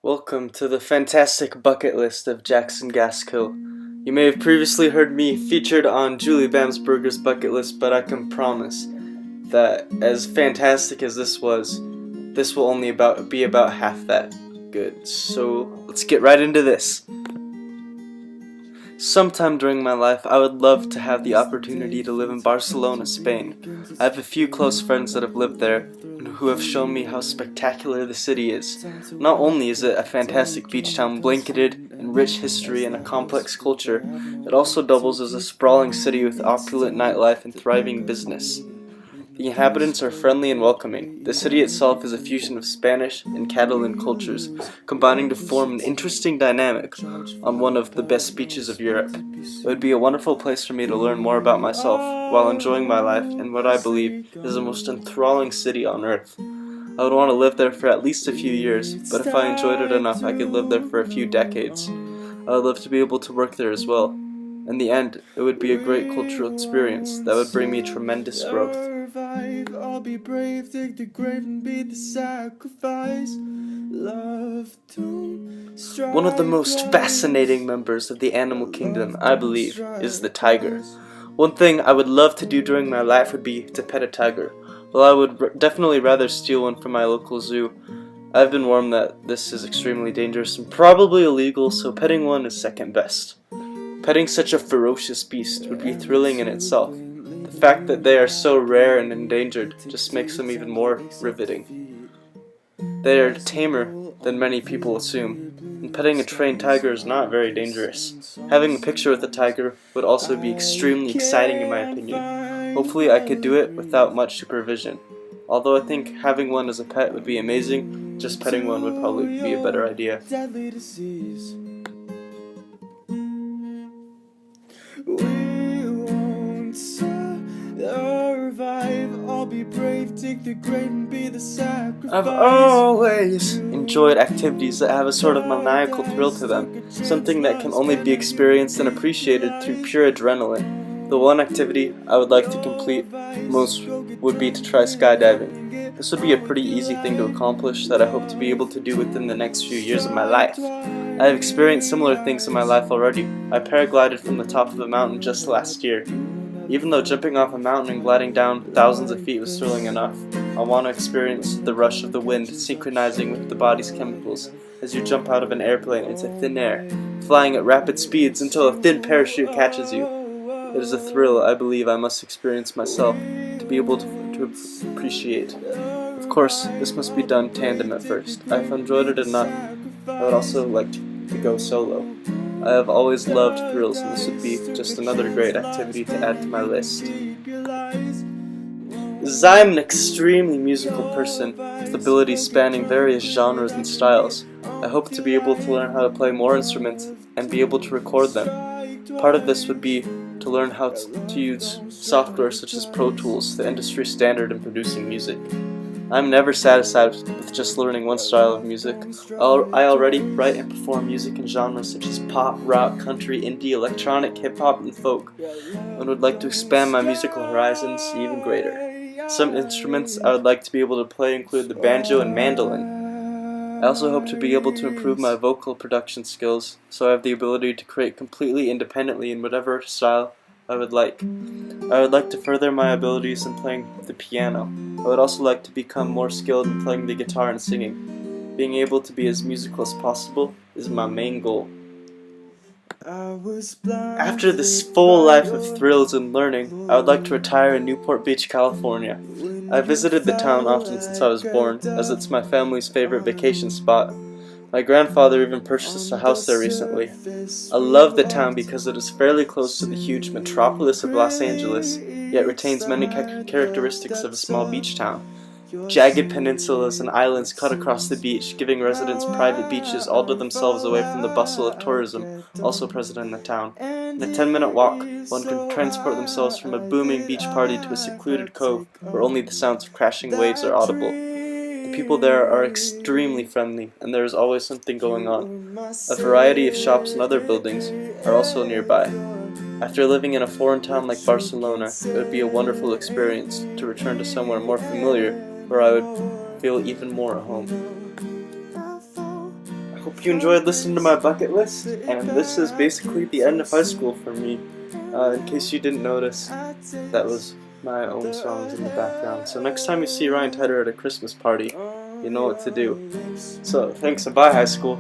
Welcome to the fantastic bucket list of Jackson Gaskill. You may have previously heard me featured on Julie Bamsberger's bucket list, but I can promise that as fantastic as this was, this will only be about half that good. So let's get right into this. Sometime during my life, I would love to have the opportunity to live in Barcelona, Spain. I have a few close friends that have lived there and who have shown me how spectacular the city is. Not only is it a fantastic beach town blanketed in rich history and a complex culture, it also doubles as a sprawling city with opulent nightlife and thriving business. The inhabitants are friendly and welcoming. The city itself is a fusion of Spanish and Catalan cultures, combining to form an interesting dynamic on one of the best beaches of Europe. It would be a wonderful place for me to learn more about myself while enjoying my life in what I believe is the most enthralling city on earth. I would want to live there for at least a few years, but if I enjoyed it enough, I could live there for a few decades. I would love to be able to work there as well. In the end, it would be a great cultural experience that would bring me tremendous growth. I'll be brave, dig the grave and be the sacrifice. One of the most fascinating members of the animal kingdom, I believe, is the tiger. One thing I would love to do during my life would be to pet a tiger. While I would definitely rather steal one from my local zoo, I've been warned that this is extremely dangerous and probably illegal, so petting one is second best. Petting such a ferocious beast would be thrilling in itself. The fact that they are so rare and endangered just makes them even more riveting. They are tamer than many people assume, and petting a trained tiger is not very dangerous. Having a picture with a tiger would also be extremely exciting in my opinion. Hopefully I could do it without much supervision. Although I think having one as a pet would be amazing, just petting one would probably be a better idea. I've always enjoyed activities that have a sort of maniacal thrill to them, something that can only be experienced and appreciated through pure adrenaline. The one activity I would like to complete most would be to try skydiving. This would be a pretty easy thing to accomplish that I hope to be able to do within the next few years of my life. I have experienced similar things in my life already. I paraglided from the top of a mountain just last year. Even though jumping off a mountain and gliding down thousands of feet was thrilling enough, I want to experience the rush of the wind synchronizing with the body's chemicals as you jump out of an airplane into thin air, flying at rapid speeds until a thin parachute catches you. It is a thrill I believe I must experience myself to be able to appreciate. Of course, this must be done tandem at first. I've enjoyed it enough. I would also like to go solo. I have always loved thrills, and this would be just another great activity to add to my list. As I am an extremely musical person, with abilities spanning various genres and styles, I hope to be able to learn how to play more instruments and be able to record them. Part of this would be to learn how to use software such as Pro Tools, the industry standard in producing music. I'm never satisfied with just learning one style of music. I already write and perform music in genres such as pop, rock, country, indie, electronic, hip-hop, and folk, and would like to expand my musical horizons even greater. Some instruments I would like to be able to play include the banjo and mandolin. I also hope to be able to improve my vocal production skills, so I have the ability to create completely independently in whatever style I would like. I would like to further my abilities in playing the piano. I would also like to become more skilled in playing the guitar and singing. Being able to be as musical as possible is my main goal. After this full life of thrills and learning, I would like to retire in Newport Beach, California. I visited the town often since I was born, as it's my family's favorite vacation spot. My grandfather even purchased a house there recently. I love the town because it is fairly close to the huge metropolis of Los Angeles, yet retains many characteristics of a small beach town. Jagged peninsulas and islands cut across the beach, giving residents private beaches all to themselves away from the bustle of tourism, also present in the town. In a 10-minute walk, one can transport themselves from a booming beach party to a secluded cove where only the sounds of crashing waves are audible. The people there are extremely friendly, and there is always something going on. A variety of shops and other buildings are also nearby. After living in a foreign town like Barcelona, it would be a wonderful experience to return to somewhere more familiar, where I would feel even more at home. Hope you enjoyed listening to my bucket list, and this is basically the end of high school for me. In case you didn't notice, that was my own songs in the background. So next time you see Ryan Tedder at a Christmas party, you know what to do. So thanks and bye, high school.